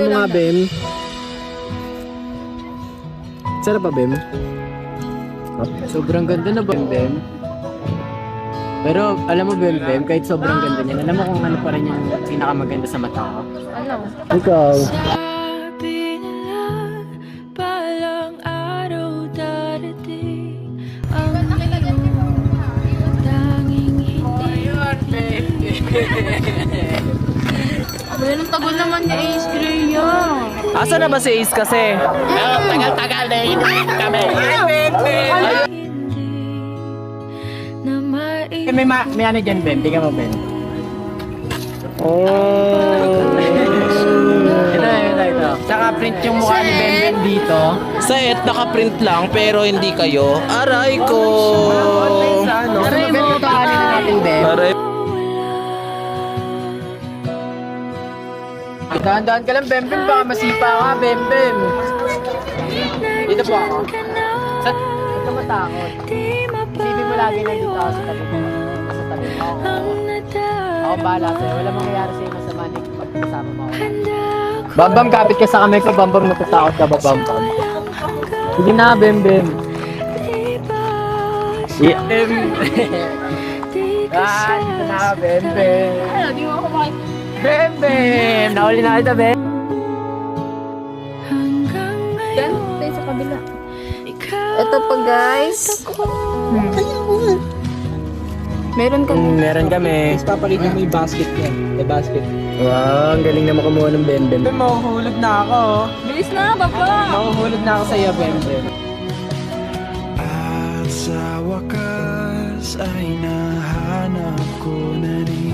Mga Bem. Sarap pa, Bem? Sobrang ganda na, Bem. Pero alam mo, Bem, kahit sobrang ganda niya, alam mo kung ano pa rin yung pinakamaganda sa mata ko? Ano? Ikaw. Sabi nila, palang araw darating ang iyong tanging hindi. Well, ang tagal naman ni Ace Drea. Asa na ba si Ace kasi? Tagal-tagal na yun kami. May ano dyan, Ben? Tingnan mo, Ben. Oh. Ito. Tsaka print yung mukha ni Ben dito. Sa nakaprint lang pero hindi kayo. Aray ko! Aray mo, paano na natin, Ben? Aray. Dahan-dahan ka lang, Ben. Baka masipa ka, Ben. Dito po ako. Huwag ka matakot. Isipin mo lagi nandito ako sa tabi mo. Sa tabi mo ako. Ako bahala sa'yo. Wala mangyayari sa'yo masama na pag kasama mo ako. Bambam, kapit ka sa kamay ko. Bambam, natatakot ka ba, Bambam? Sige na, Bem. Yeah. Dito na, Bem. Ano, di mo ako makikita. Bem! Nauli na kita, Bem. Yan, tayo sa kabila. Ito pa, guys. Meron kami. Meron kami. Papakita mo yung basket yan. The basket. Wow, ang galing na makamuha ng Bem. Mahuhulog na ako. Bilis na, baba! Mahuhulog na ako sa iyo, Bem. At sa wakas ay nahanap ko na rin